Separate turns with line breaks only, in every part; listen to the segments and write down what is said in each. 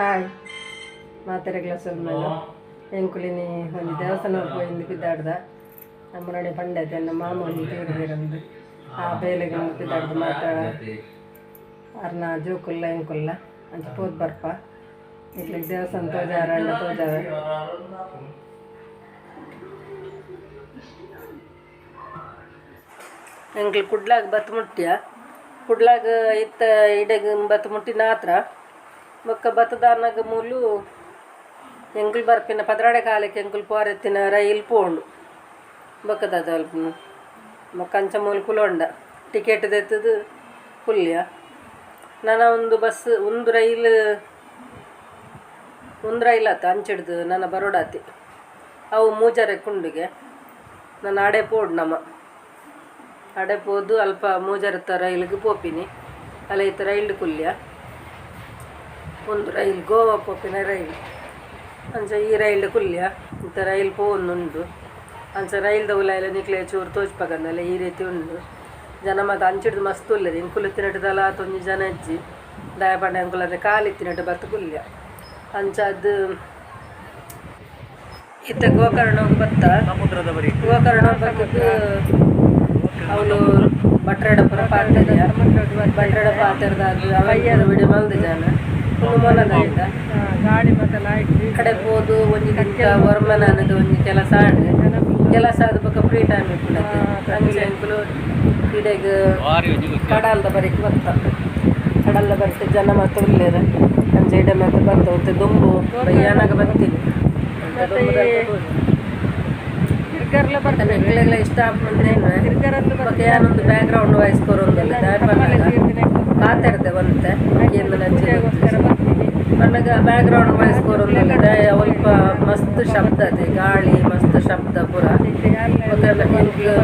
Hi ಮಾತೆರೆಗ್ಲ ಸೊಲ್ಮೇಲೆ ಎಂಕುಲಿನಿ ಒಂದು ದೇವಸ್ಥಾನ ಹೋಗಿ ಬಿದ್ದಾಡ್ದ ನಮ್ಮ ನೋಡಿ ಪಂಡೈತೆ ನಮ್ಮ ಮಾಮ ಒಂದು ತೀರ್ದಿರಂದು ಆ ಬೇಲೆಗೆ ಬಿದ್ದಾಡ್ದು ಮಾತಾಡ ಅರ್ನ ಜೋಕುಲ್ಲ ಎಂಕುಲ್ಲ ಅಂಚ ಪೋದ್ ಬರ್ಪ ಇಟ್ಲಿಗೆ ದೇವಸ್ಥಾನ ತೋಜಾರ ಅಣ್ಣ ತೋಜಾರ ಎಂಕ್ಲು ಕುಡ್ಲಾಗ ಬತ್ತು ಮುಟ್ಟಿಯ ಕುಡ್ಲಾಗ ಇತ್ತ ಇಡೆಗೆ ಬತ್ತು ಮುಟ್ಟಿನ ಹತ್ರ ಬೊಕ್ಕ ಬತ್ತದಾನಾಗ ಮೂಲು ಎಂಕುಲು ಬರ್ಪಿನ ಪದ್ರಾಡೆ ಕಾಲಕ್ಕೆ ಎಂಕುಲು ಪೋರೆತ್ತಿನ ರೈಲ್ ಪೋಂಡು ಬೊಕ್ಕದ ಸ್ವಲ್ಪ ಬೊಕ್ಕ ಅಂಚ ಮೂಲು ಕುಲೊಂಡ ಟಿಕೆಟ್ ತೆತ್ತದು ಪುಲ್ಯ ನಾನು ಒಂದು ಬಸ್ ಒಂದು ರೈಲ್ ಆತ ಅಂಚಿಡ್ದು ನನ್ನ ಬರೋಡಾತಿ ಅವು ಮೂಜಾರೆ ಕುಂಡಿಗೆ ನಾನು ಆಡೆ ಪೋಡು ನಮ್ಮ ಆಡೆ ಪೋದು ಅಲ್ಪ ಮೂಜಾರತ್ತ ರೈಲಿಗೆ ಪೋಪಿನಿ ಅಲ್ಲ ಇತ್ತ ರೈಲ್ ಕುಲ್ಯ ಒಂದು ರೈಲ್ ಗೋವಾ ಪೋಪಿನ ರೈಲ್ ಅಂಚ ಈ ರೈಲ್ ಕುಲ್ಯ ಇಂಥ ರೈಲ್ ಪೋನುಂಡು ಅಂಚ ರೈಲ್ದ ಉಲಾಯಲ್ಲ ನಿಕ್ಲೆ ಚೂರು ತೋಚ್ಪಗಂದಲ್ಲ ಈ ರೀತಿ ಉಂಡು ಜನ ಮತ್ತು ಅಂಚಿಡ್ದು ಮಸ್ತ್ ಉಲ್ಲದು ಇಂಕುಲು ತಿನ್ನಟದಲ್ಲ ತೊಂದು ಜನ ಅಜ್ಜಿ ದಯಪಂಡ ಅಂಕುಲ ಅಂದರೆ ಕಾಲಿ ತಿನ್ನಟ್ಟು ಬತ್ತು ಕುಲ್ಯ ಅಂಚ ಅದು ಇತ್ತ ಗೋಕರ್ಣಕ್ಕೆ ಬತ್ತ ಗೋಕರ್ಣ ಬತ್ತದು ಅವಳು ಭಟ್ರೇಡಪುರ ಪಾತ್ರೆಯ ಭಟ್ರೇಡ ಪಾತ್ರದ ಅವಯ್ಯನ ವಿಡಿಯೋ ಮಲ್ದ ಜನ ಮನದಾಯ್ತ ಗಾಡಿ ಕಡೆ ಹೋದು ಒಂದು ಗಂಟೆ ವರ್ಮನ ಅನ್ನೋದು ಒಂದು ಕೆಲಸ ಆದ ಬಕ್ಕ ಫ್ರೀ ಟೈಮ್ ಇಟ್ಬಿಡತ್ತೆ ಅಂಚೆ ಅಂಕುಲು ಇಡೆಗೆ ಕಡಲ್ದ ಬರೀಕ್ ಬತ್ತ ಕಡಲ್ದ ಬರುತ್ತೆ ಜನ ಮತ್ತು ಉಳ್ಳೇದ ಅಂಚೆ ಇಡೆ ಮತ್ತೆ ಬರ್ತವಂತೆ ದುಂಬು ಬಯ್ಯಾನಾಗ ಬರ್ತೀನಿ ಮಕ್ಕಳಿಗೆಲ್ಲ ಇಷ್ಟ ಆಗ್ತಂದೇನು ಮತ್ತೆ ಏನೊಂದು ಬ್ಯಾಕ್ಗ್ರೌಂಡ್ ವಾಯ್ಸ್ ಕೊರೋಂಗಿಲ್ಲ ಮಾತಾಡ್ದೆ ಬಂತೆ ಎಂದು ನನಗ ಬ್ಯಾಕ್ಗ್ರೌಂಡ್ ವಾಯ್ಸ್ ಕೊರೋಂಗಿಲ್ಲ ಸ್ವಲ್ಪ ಮಸ್ತ್ ಶಬ್ದ ಅದೇ ಗಾಳಿ ಮಸ್ತ್ ಶಬ್ದ ಪೂರ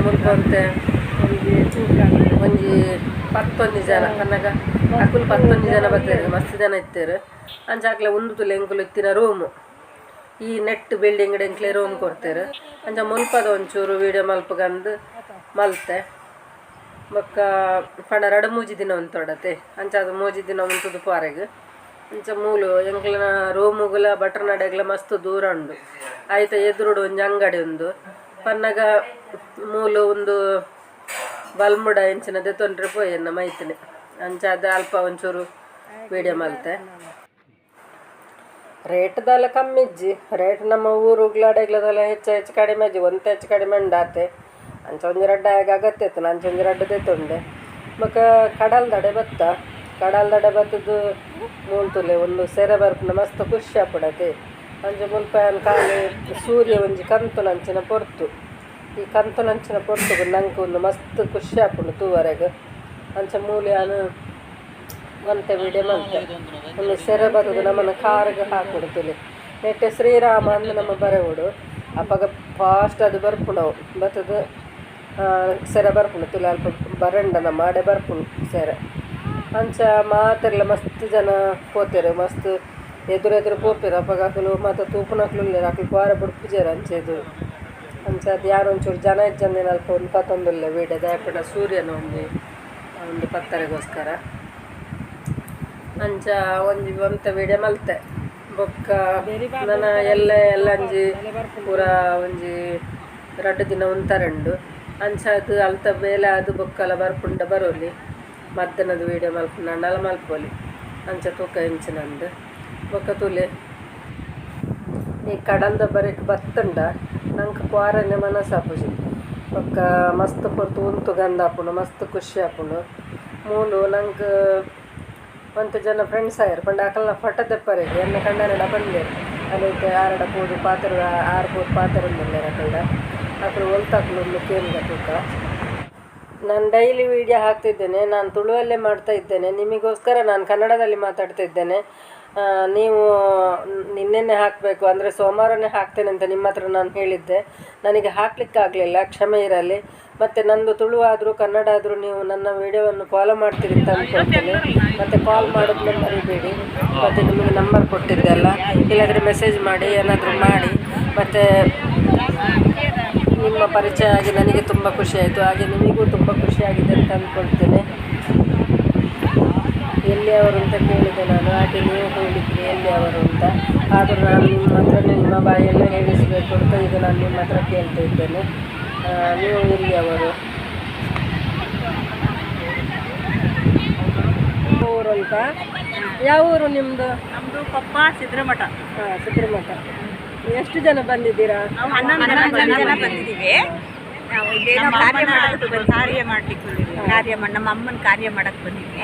ಮುಲ್ಕೊಂತೆ ಒಂಜಿ 11 ಜನ ನನಗ ಅಕುಲ್ 11 ಜನ ಬರ್ತಾರೆ ಮಸ್ತ್ ಜನ ಇರ್ತಾರೆ ಅಂಚಾಕ್ಲೆ ಒಂದು ತುಲೆ ಎಂಕುಲು ಇತ್ತಿನ ರೂಮು ಈ ನೆಟ್ ಬಿಲ್ಡಿಂಗ್ ಎಂಕ್ಲೆ ರೂಮ್ ಕೊಡ್ತಾರೆ ಅಂಚ ಮುಲ್ಪದ ಒಂಚೂರು ವೀಡಿಯೋ ಮಲ್ಪಗಂದು ಮಲ್ತೆ ಬೊಕ್ಕ ಪಂಡ 2-3 ದಿನ ಉಂತೊಡತೆ ಅಂಚ ಅದು 3 ದಿನ ಉಂಟುದು ಪಾರೆಗೆ ಅಂಚ ಮೂಲು ಎಂಕ್ಲನ ರೂಮುಗಳ ಬಟ್ರ ನಡೆಗ್ಲ ಮಸ್ತ್ ದೂರ ಉಂಡು ಆಯ್ತ ಎದುರುಡು ಒಂಜಿ ಅಂಗಡಿ ಉಂದು ಪನ್ನಗ ಮೂಲು ಒಂದು ಬಲ್ಮುಡ ಎಂಚಿನದೆ ತೊಂದ್ರೆ ಪೋಯನ್ನ ಮೈತಿನಿ ಅಂಚ ಅದು ಅಲ್ಪ ಒಂಚೂರು ವೀಡಿಯೋ ಮಲ್ತೆ ರೇಟ್ದೆಲ್ಲ ಕಮ್ಮಿ ಇಜ್ಜಿ ರೇಟ್ ನಮ್ಮ ಊರುಗ್ಲಾಡೆಗ್ಲದೆಲ್ಲ ಹೆಚ್ಚು ಕಡಿಮೆ ಅಜ್ಜಿ ಒಂದು ಹೆಚ್ಚು ಕಡಿಮೆ ಉಂಡಾತೆ ಅಂಚ ಒಂಜಿ ರಡ್ಡ ಅಗತ್ಯ ಇತ್ತು ಅಂಚ ಒಂಜಿ ರಡ್ಡ ತೆತ್ತುಂಡೆ ಬೊಕ್ಕ ಕಡಲ್ದಡೆ ಬತ್ತ ಕಡಲ್ದಡೆ ಬತ್ತದು ಮೂಲ್ತುಲೆ ಒಂದು ಸೆರೆ ಬರ್ಪುನ ಮಸ್ತ್ ಖುಷಿ ಆಪಡತೆ ಅಂಚ ಮುಲ್ಪಯನ್ ಕಾಲಿ ಸೂರ್ಯ ಒಂಜಿ ಕಂತುಲಂಚಿನ ಪೊರ್ತು ಈ ಕಂತುಲಂಚಿನ ಪೊರ್ತುಗು ನಂಗೆ ಒಂದು ಮಸ್ತ್ ಖುಷಿ ಆಪುಂಡು ತೂವರೆಗೆ ಅಂಚ ಮೂಲ್ಯಾನು ಮಂತೆ ವಿಡಿಯೋ ಮಂತೆ ಒಂದು ಸೆರೆ ಬರೋದು ನಮ್ಮನ್ನು ಕಾರ್ಗೆ ಹಾಕ್ಬಿಡ್ತೀವಿ ನೆಟ್ಟೆ ಶ್ರೀರಾಮ ಅಂದು ನಮ್ಮ ಬರೆವುಡು ಅಪ್ಪಾಗ ಫಾಸ್ಟ್ ಅದು ಬರ್ಪುಣವು ಬತ್ತದು ಸೆರೆ ಬರ್ಪುಣು ತುಲೆ ಅಲ್ಪ ಬರಂಡನ ಮಾಡೆ ಬರ್ಪುಣು ಸೆರೆ ಅಂಚ ಮಾತೆಲ್ಲ ಮಸ್ತ್ ಜನ ಪೋತೇರು ಮಸ್ತ್ ಎದುರು ಪೋಪೇರು ಅಪ್ಪಾಗ ಹಾಕಲು ಮತ್ತು ತೂಪುನಕ್ಲು ಹಾಕಲು ಪಾರ ಬಿಡ್ಪುಜಾರ ಅಂಚೆದು ಅಂಚ ಅದು ಯಾರು ಒಂಚೂರು ಜನ ಇಜ್ಜಂದೇನು ಅಲ್ಪ ಒಂದು 11 ವೀಡಿಯೋ ದಯಪಡ ಸೂರ್ಯನ ಒಂದು ಪತ್ತರೆಗೋಸ್ಕರ ಅಂಚ ಒಂತ ವೀಡಿಯೋ ಮಲ್ತೆ ಬೊಕ್ಕ ನನ್ನ ಎಲ್ಲ ಅಂಜಿ ಪೂರ ಒಂಜಿ 2 ದಿನ ಉಂತರಂಡು ಅಂಚ ಅದು ಅಲ್ತ ಬೇಲೆ ಅದು ಬೊಕ್ಕಲ ಬರ್ಪುಂಡ ಬರೋಲಿ ಮಧ್ಯಾಹ್ನದ ವೀಡಿಯೋ ಮಲ್ಪುಂಡು ಅಂಡಲ ಮಲ್ಪೋಲಿ ಅಂಚ ತೂಕ ಹೆಂಚಿನಂದು ಬೊಕ್ಕ ತುಲೆ ಈ ಕಡಲ್ದ ಬರೀಕ್ ಬತ್ತಂಡ ನಂಗೆ ಕ್ವಾರನೆ ಮನಸ್ಸಾಪುಜಿ ಬೊಕ್ಕ ಮಸ್ತ್ ಪೊರ್ತು ಉಂತು ಗಂಧ ಆಪುಂಡು ಮಸ್ತ್ ಖುಷಿ ಆಪುಂಡು ಮೂಲು ನಂಗೆ ಒಂದು ಜನ ಫ್ರೆಂಡ್ಸ್ ಆಯ್ರು ಪಂಡ ಅಕಲ್ನ ಫೋಟೋ ತೆಪ್ಪರಿಗೆ ಎನ್ನ ಕಂಡನಡ ಬಂದೇರು ಅದೈತೆ ಆರಡ ಪೋದು ಪಾತ್ರ 6 ಪಾತ್ರ ಬಂದಿಲ್ಲ ಅಕಲ್ಡ ಅದ್ರ ಹೊಲ್ತಾಕ್ಲು ಒಂದು ಕೇನ್ಗ ತೂಕ ನಾನು ಡೈಲಿ ವೀಡಿಯೋ ಹಾಕ್ತಿದ್ದೇನೆ ನಾನು ತುಳುವಲ್ಲೇ ಮಾಡ್ತಾ ಇದ್ದೇನೆ ನಿಮಗೋಸ್ಕರ ನಾನು ಕನ್ನಡದಲ್ಲಿ ಮಾತಾಡ್ತಾ ಇದ್ದೇನೆ ನೀವು ನಿನ್ನೆನೆ ಹಾಕಬೇಕು ಅಂದರೆ ಸೋಮವಾರನೇ ಹಾಕ್ತೇನೆ ಅಂತ ನಿಮ್ಮ ಹತ್ರ ನಾನು ಹೇಳಿದ್ದೆ ನನಗೆ ಹಾಕ್ಲಿಕ್ಕಾಗಲಿಲ್ಲ ಕ್ಷಮೆ ಇರಲಿ ಮತ್ತು ನಂದು ತುಳು ಆದರೂ ಕನ್ನಡ ಆದರೂ ನೀವು ನನ್ನ ವೀಡಿಯೋವನ್ನು ಫಾಲೋ ಮಾಡ್ತೀರಿ ಅಂತ ಅಂದ್ಕೊಳ್ತೇನೆ ಮತ್ತು ಕಾಲ್ ಮಾಡೋದನ್ನ ಮರಿಬೇಡಿ ಮತ್ತು ನಿಮಗೆ ನಂಬರ್ ಕೊಟ್ಟಿದ್ದೆ ಅಲ್ಲ ಇಲ್ಲಾಂದರೆ ಮೆಸೇಜ್ ಮಾಡಿ ಏನಾದರೂ ಮಾಡಿ ಮತ್ತು ನಿಮ್ಮ ಪರಿಚಯ ಆಗಿ ನನಗೆ ತುಂಬ ಖುಷಿಯಾಯಿತು ಹಾಗೆ ನಿಮಗೂ ತುಂಬ ಖುಷಿಯಾಗಿದೆ ಅಂತ ಅಂದ್ಕೊಳ್ತೇನೆ ಎಲ್ಲಿಯವರು ಅಂತ ಕೇಳಿದೆ ನಾನು. ಹಾಗೆ ನೀವು ಹೇಳಿದ್ರಿ ಎಲ್ಲಿಯವರು ಅಂತ. ಆದರೂ ನಾನು ನಿಮ್ಮ ಹತ್ರ ನಿಮ್ಮ ಬಾಯೆಲ್ಲ ಹೇಳಿಸಬೇಕು ಅಂತ ಇದು ನಾನು ನಿಮ್ಮ ಹತ್ರ ಕೇಳ್ತಾ ಇದ್ದೇನೆ. ನೀವು ಎಲ್ಲಿಯವರು? ಊರು ಅಂತ. ಯಾವ ಊರು ನಿಮ್ಮದು?
ನಮ್ಮದು ಕೊಪ್ಪ ಸಿದ್ರಮಠ.
ಹಾಂ, ಸಿದ್ರಮಠ. ಎಷ್ಟು ಜನ ಬಂದಿದ್ದೀರಾ?
11 ಜನ ಬಂದಿದ್ದೀವಿ. ನಾವು ಇಲ್ಲೇನೋ ಕಾರ್ಯ ಮಾಡಲಿಕ್ಕೆ ನಮ್ಮ ಅಮ್ಮನ ಕಾರ್ಯ ಮಾಡಕ್ಕೆ ಬಂದಿದ್ವಿ.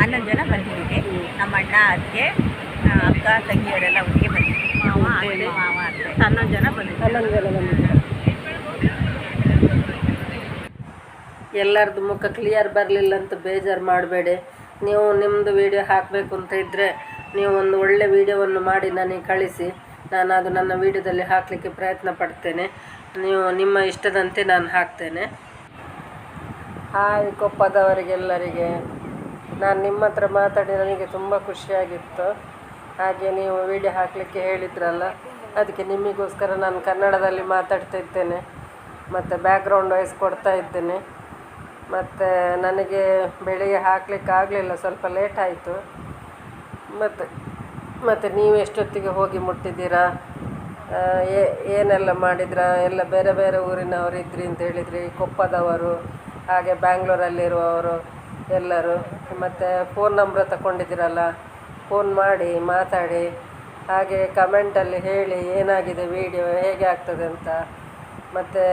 11 ಜನ ಬಂದಿದ್ದೀವಿ. ನಮ್ಮ ಅಣ್ಣ ಅತ್ತೆ ಅಕ್ಕ ತಂಗಿಯವರೆಲ್ಲ ಒಟ್ಟಿಗೆ ಬಂದಿದ್ದೀವಿ. ಮಾವ ಅತ್ತೆ 11 ಜನ ಬಂದಿದ್ದೀವಿ.
ಎಲ್ಲರದ್ದು ಮುಖ ಕ್ಲಿಯರ್ ಬರಲಿಲ್ಲ ಅಂತ ಬೇಜಾರು ಮಾಡಬೇಡಿ. ನೀವು ನಿಮ್ಮದು ವೀಡಿಯೋ ಹಾಕಬೇಕು ಅಂತ ಇದ್ದರೆ ನೀವು ಒಂದು ಒಳ್ಳೆ ವೀಡಿಯೋವನ್ನು ಮಾಡಿ ನನಗೆ ಕಳಿಸಿ. ನಾನು ಅದು ನನ್ನ ವೀಡಿಯೋದಲ್ಲಿ ಹಾಕಲಿಕ್ಕೆ ಪ್ರಯತ್ನ ಪಡ್ತೇನೆ. ನೀವು ನಿಮ್ಮ ಇಷ್ಟದಂತೆ ನಾನು ಹಾಕ್ತೇನೆ. ಹಾಯ್ ಕೊಪ್ಪದವರಿಗೆಲ್ಲರಿಗೆ. ನಾನು ನಿಮ್ಮ ಹತ್ರ ಮಾತಾಡಿ ನನಗೆ ತುಂಬ ಖುಷಿಯಾಗಿತ್ತು. ಹಾಗೆ ನೀವು ವೀಡಿಯೋ ಹಾಕಲಿಕ್ಕೆ ಹೇಳಿದ್ರಲ್ಲ, ಅದಕ್ಕೆ ನಿಮಗೋಸ್ಕರ ನಾನು ಕನ್ನಡದಲ್ಲಿ ಮಾತಾಡ್ತಾ ಇದ್ದೇನೆ ಮತ್ತು ಬ್ಯಾಕ್ಗ್ರೌಂಡ್ ವಾಯ್ಸ್ ಕೊಡ್ತಾ ಇದ್ದೇನೆ. ಮತ್ತು ನನಗೆ ಬೆಳಿಗ್ಗೆ ಹಾಕಲಿಕ್ಕೆ ಆಗಲಿಲ್ಲ, ಸ್ವಲ್ಪ ಲೇಟ್ ಆಯಿತು. ಮತ್ತು ನೀವು ಎಷ್ಟೊತ್ತಿಗೆ ಹೋಗಿ ಮುಟ್ಟಿದ್ದೀರಾ, ಏನೆಲ್ಲ ಮಾಡಿದ್ರಾ, ಎಲ್ಲ ಬೇರೆ ಬೇರೆ ಊರಿನವರು ಇದ್ರಿ ಅಂತ ಹೇಳಿದ್ರಿ. ಕೊಪ್ಪದವರು, ಹಾಗೆ ಬ್ಯಾಂಗ್ಳೂರಲ್ಲಿರುವವರು ಎಲ್ಲರೂ. ಮತ್ತು ಫೋನ್ ನಂಬರ್ ತಗೊಂಡಿದ್ದೀರಲ್ಲ, ಫೋನ್ ಮಾಡಿ ಮಾತಾಡಿ. ಹಾಗೆ ಕಮೆಂಟಲ್ಲಿ ಹೇಳಿ ಏನಾಗಿದೆ ವೀಡಿಯೋ, ಹೇಗೆ ಆಗ್ತದೆ ಅಂತ. ಮತ್ತು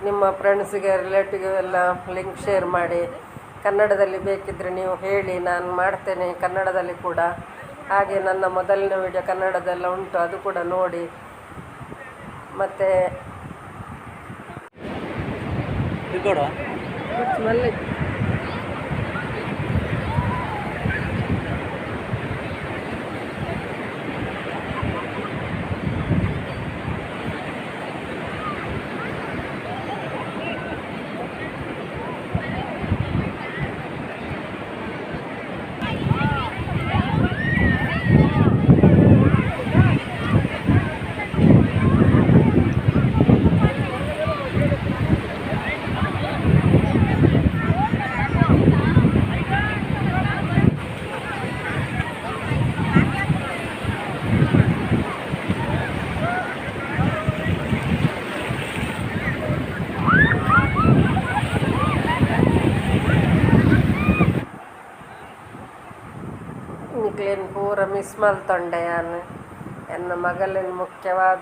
ನಿಮ್ಮ ಫ್ರೆಂಡ್ಸಿಗೆ ರಿಲೇಟಿವ್ಗೆ ಎಲ್ಲ ಲಿಂಕ್ ಶೇರ್ ಮಾಡಿ. ಕನ್ನಡದಲ್ಲಿ ಬೇಕಿದ್ದರೆ ನೀವು ಹೇಳಿ, ನಾನು ಮಾಡ್ತೇನೆ ಕನ್ನಡದಲ್ಲಿ ಕೂಡ. ಹಾಗೆ ನನ್ನ ಮೊದಲನೇ ವೀಡಿಯೋ ಕನ್ನಡದೆಲ್ಲ ಉಂಟು, ಅದು ಕೂಡ ನೋಡಿ. ಮತ್ತು ನಿಕ್ಲೇನು ಪೂರ ಮಿಸ್ ಮಲ್ತೊಂಡೆ. ನಾನು ಎನ್ನ ಮಗಲಿನ ಮುಖ್ಯವಾದ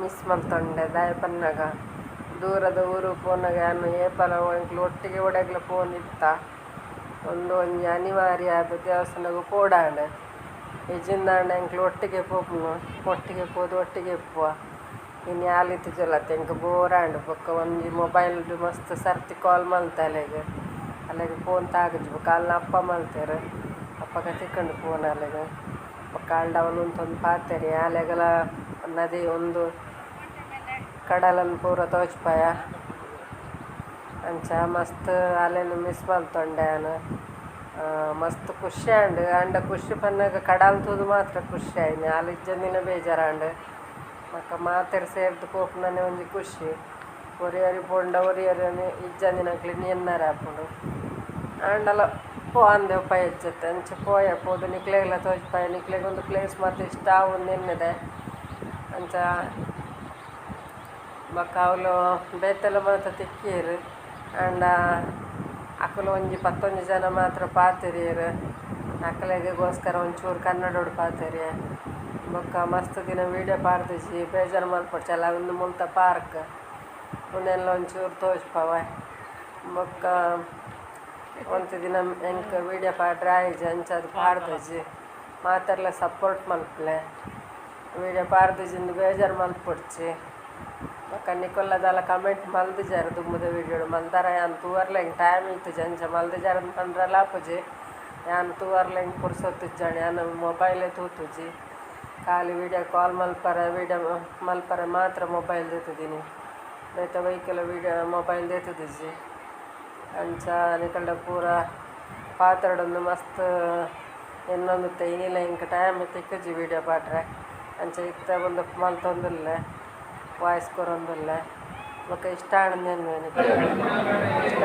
ಮಿಸ್ ಮಲ್ತೊಂಡೆ. ದಾಯಪನ್ನಾಗ ದೂರದ ಊರು ಪೋನಾಗ ನಾನು ಏಪಲ ಎಂಕ್ಲು ಒಟ್ಟಿಗೆ ಒಡಗ್ಲ ಫೋನ್ ಇತ್ತ. ಒಂಜಿ ಅನಿವಾರ್ಯ ಆದ ದೇವಸ್ಥಾನಗೂ ಪೋಡಾಂಡ ಇಜಿಂದಾಂಡ ಎಂಕ್ಲು ಒಟ್ಟಿಗೆ ಪೋಪುನು. ಒಟ್ಟಿಗೆ ಪೋದು ಒಟ್ಟಿಗೆ ಪೋವ. ಇನ್ನು ಯಾಲಿತ್ತು ಜೊಲತ್ತೆ ಎಂಕ್ ಬೋರಾಂಡು ಬೊಕ್ಕ ಒಂಜಿ ಮೊಬೈಲ್ಡು ಮಸ್ತ್ ಸರ್ತಿ ಕಾಲ್ ಮಲ್ತೆ ಅಲ್ಲಿಗೆ ಫೋನ್ ತಾಗಜ್ಬು. ಕಾಲ್ನ ಅಪ್ಪ ಮಲ್ತೇರು, ಅಪ್ಪಗ ತಿಕ್ಕಂಡು ಫೋನ್ ಅಲ್ಲಿಗೆ ಕಾಲ್ಡ ಅವನೊಂದು ಪಾತೆರಿ. ಅಲೆಗಲ ನದಿ ಒಂದು ಕಡಲನ್ನು ಪೂರ ತೋಚ್ಪಾಯ ಅಂಚ ಮಸ್ತ್ ಅಲೆನು ಮಿಸ್ ಮಲ್ತೊಂಡೆ ನಾನು. ಮಸ್ತ್ ಖುಷಿ ಅಂಡ ಖುಷಿ ಪನ್ನಾಗ ಕಡಲ್ ತೂದು ಮಾತ್ರ ಖುಷಿ ಆಯ್ತು. ಅಲ್ಲಿಜ್ಜಂದಿನ ಬೇಜಾರಂಡು ಮಕ್ಕ ಮಾತೆರು ಸೇರ್ದು ಪೋಪುನನೆ ಒಂಜಿ ಖುಷಿ. ಒರಿಯರಿ ಪೋಂಡ ಒರಿಯರಿ ಇಜ್ಜಂದಿನಕ್ಲಿ ಎನ್ನರ ಹಾಕೊಂಡು ಅಂಡಲ ಪೋ ಅಂದೆ ಉಪಾಯ ಹೆಚ್ಚತ್ತೆ ಅಂಚೆ ಪೋಯ ಪೋದು ನಿಕ್ಲೆಗೆಲ್ಲ ತೋಚ್ಪಾಯ. ನಿಕ್ಲೆಗೆ ಒಂದು ಪ್ಲೇಸ್ ಮತ್ತು ಇಷ್ಟ ಒಂದು ಎನ್ನದೆ ಅಂಚ ಬೊಕ್ಕ ಅವಳು ಬೇತೆಲ್ಲ ಮಾತ್ರ ತಿಕ್ಕೀರು. ಅಂಡ ಅಕ್ಕಲು ಒಂಜಿ 11 ಜನ ಮಾತ್ರ ಪಾತೆರಿಯರು. ಅಕ್ಕಲಿಗೆಗೋಸ್ಕರ ಒಂಚೂರು ಕನ್ನಡೋಡು ಪಾತೆರಿ. ಬೊಕ್ಕ ಮಸ್ತ್ ದಿನ ವೀಡಿಯೋ ಪಾರ್ದಿಜಿ ಬೇಜಾರು ಮಲ್ಪಡ್ಚಲ್ಲ. ಒಂದು ಮುಲ್ತ ಪಾರ್ಕ್ ಉನ್ನೆಲ್ಲ ಒಂಚೂರು ತೋಚ್ಪವ. ಬೊಕ್ಕ ಒಂದು ದಿನ ಎಂಕ್ ವೀಡಿಯೋ ಪಾಡ್ರೆ ಆಯ್ಜಿ ಅಂಚದು ಪಾಡ್ದಜಿ ಮಾತೆರ್ಲ ಸಪೋರ್ಟ್ ಮಲ್ಪಲೆ. ವೀಡಿಯೋ ಪಾರ್ದಿಜಿಂದು ಬೇಜಾರು ಮಲ್ಪೊಡ್ಚಿ. ಬೊಕ್ಕ ನಿಕೊಲ್ಲದಲ್ಲ ಕಮೆಂಟ್ ಮಲ್ದಿಜಾರು ದುಮ್ಮದ ವೀಡಿಯೋಡು ಮಲ್ದಾರ. ಯಾನ್ ತೂವರ್ಲ ಹಿಂಗೆ ಟೈಮ್ ಇತ್ತು ಜಂಚ ಮಲ್ದಿಜಾರ ಅಂತಂದ್ರಲ್ಲ ಅಪ್ಪುಜಿ. ಯಾನ್ ತೂವರ್ಲ ಹಿಂಗೆ ಪುರ್ಸೊತ್ತಿಜ್ಜಾಣಿ ಯಾನು ಮೊಬೈಲೇ ತೂತುಜಿ. ಖಾಲಿ ವೀಡಿಯೋ ಕಾಲ್ ವೀಡಿಯೋ ಮಲ್ಪರೆ ಮಾತ್ರ ಮೊಬೈಲ್ ದೇತಿದ್ದೀನಿ. ಬೇತ ವೈಕೆಲ್ಲ ವೀಡಿಯೋ ಮೊಬೈಲ್ ದೇತುದಿಜ್ಜಿ ಅಂಚ ನಿಕಲ್ಡ ಪೂರ ಪಾತ್ರಡೊಂದು ಮಸ್ತ್ ಎನ್ನೊಂದುತ್ತೆ. ಏನಿಲ್ಲ ಇಂಕ ಟೈಮ್ ತಿಕ್ಕಜಿ ವೀಡಿಯೋ ಪಾಡ್ರೆ ಅಂಚ ಇತ್ತ ಒಂದು ಮಲ್ತೊಂದುಲ್ಲ ವಾಯ್ಸ್ ಕೊರೊಂದುಲ್ಲ. ಬೊಕ್ಕ ಇಷ್ಟ ಆಂಡ್ ಇಷ್ಟ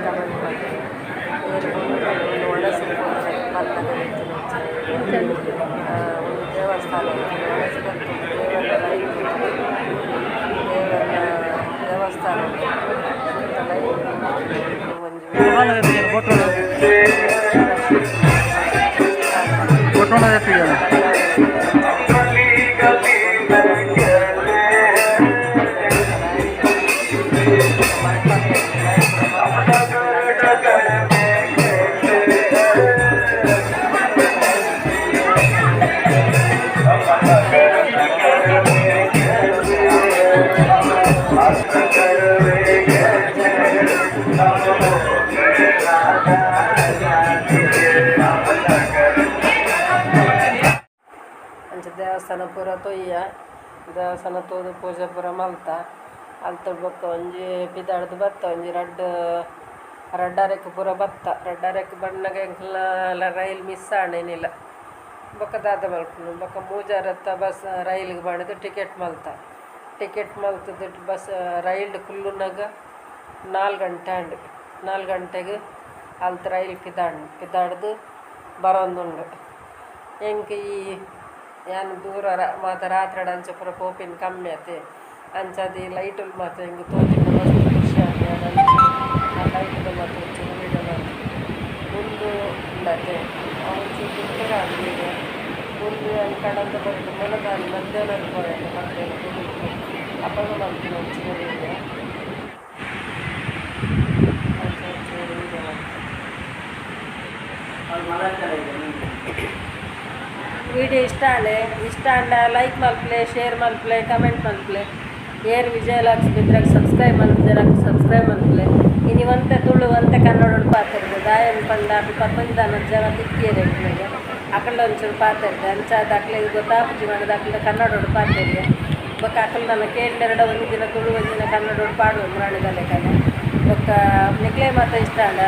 ಕಮೆಂಟ್ ಮಾಡಿ. ಮಲ್ಲಗ ಒಂದು ದೇವಸ್ಥಾನ ದೇವರ ದೇವಸ್ಥಾನ ದೇವಸ್ಥಾನ ಪೂರ ತೊಯ್ಯ ದೇವಸ್ಥಾನ ತೋದು ಪೂಜೆ ಪೂರ ಮಲ್ತ ಅಲ್ತಡ್ ಬೊಕ್ಕ ಒಂಜಿ ಪಿದಾಡ್ದು ಬತ್ತ ಒಂಜಿ ರಡ್ಡಾರೆಕ್ ಪೂರ ಬತ್ತ ರಡ್ಡಾರೆಕ್ ಬಣ್ಣಗೆ ಎಂಕ್ಲ ರೈಲ್ ಮಿಸ್ ಆಣೇನಿಲ್ಲ ಬೊಕ್ಕ ದಾದ ಮಲ್ಪುನು ಬೊಕ್ಕ ಮೂಜಾರತ್ತ ಬಸ್ ರೈಲ್ಗೆ ಮಾಡಿದ್ದು ಟಿಕೆಟ್ ಮಲ್ತದ್ದು ಬಸ್ ರೈಲ್ಡ್ ಕುಲ್ಲುನಾಗ 4 ಗಂಟೆ ಅಂಡು 4 ಗಂಟೆಗೆ ಅಲ್ತ ರೈಲ್ ಪಿದಾಡ್ದು ಬರೋಂದುಂಡು ಎಂಕ್ ಈ ಯಾನು ದೂರ ಮಾತ ರಾತ್ರಿ ಅಂಚ ಪೂರ ಪೋಪಿನ ಕಮ್ಮಿ ಆತೆ ಅಂಚದಿ ಲೈಟುಲ್ ಮಾತ್ರ ಹಿಂಗೆ ತೋಚಿನ ಮಸ್ತ್ ಖುಷಿ ಆತೆ ಆ ಲೈಟುದ ಮಾತ್ರ ಒಂಚೂರು ವೀಡಿಯೋ ಮಾಡಿ ಮುಂದೆ ಉಂಡತೆ ಅವನು ತಿಂತೀರ ಅಲ್ಲಿಗೆ ಮುಂದೆ ಅಲ್ಲಿ ಕಡಂತ ಬರೋದು ಮೊಲದಾರಿ ಮಧ್ಯಾಹ್ನ ಅನ್ಕೋಬೇಕು ಮಧ್ಯಾಹ್ನ ಅಪ್ಪಗ ಮಾಡ್ತೀನಿ ಒಂಚೂರು ವೀಡಿಯೋ ಒಂಚೂರು ವೀಡಿಯೋ ವಿಡಿಯೋ ಇಷ್ಟ ಆಂಡ ಲೈಕ್ ಮಲ್ಪಲೆ ಶೇರ್ ಮಲ್ಪಲೆ ಕಮೆಂಟ್ ಮಲ್ಪಲೆ ಏರ್ ವಿಜಯಲಕ್ಷ್ಮಿ ಬಿದ್ರಾಗ ಸಬ್ಸ್ಕ್ರೈಬ್ ಮಲ್ಪಲೆ ಇನಿವಂತೆ ತುಳುವಂತೆ ಕನ್ನಡ ಪಾತಿರ್ದೆ ದಾಯನ್ ಪಂಡ ಪ್ರಪಂಚದ ಜನ ತಿಕ್ಕಿಯರೆ ಅಕಲ್ ಒಂಚೂರು ಪಾತಿರ್ದೆ ಅಂಚಾದ ಅಕ್ಲಿಗೆ ಗೊತ್ತಾಪುಜಿ ಮಾಡಿದ ಅಕ್ಲ ಕನ್ನಡ ಪಾತಿರ್ದೆ ಬೊಕ್ಕ ಅಕಲ್ ನನ್ನ ಕೇಳಿರಡ ಒಂದು ದಿನ ತುಳು ಒಂದು ದಿನ ಕನ್ನಡ ಪಾಡುವ ಮುರಾಣಿದ ಲೆಕ್ಕನೆ ಬೊಕ್ಕ ನಿಕ್ಲೆ ಮಾತ ಇಷ್ಟ ಆಂಡ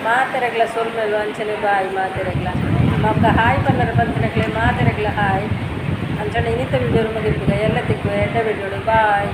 ಮಾತೆರೆಗ್ಲ ಸೊಲ್ಮೆಲು ಅಂಚನೆ ಬಾಯಿ ಮಾತೆರೆಗ್ಲ ಬೊಕ್ಕ ಹಾಯ್ ಪನ್ನರ ಬಂತನಕ್ಲೆ ಮಾತೆರೆಗ್ಲ ಹಾಯ್ ಅಂಚನೆ ಇನ್ನಿತ ವಿಡಿಯೋ ಮುಗಿಪಿಗ ಎಲ್ಲ ತಿಕ್ಕು ಎಡ್ಡ ವಿಡಿಯೋಡು ಬಾಯ್.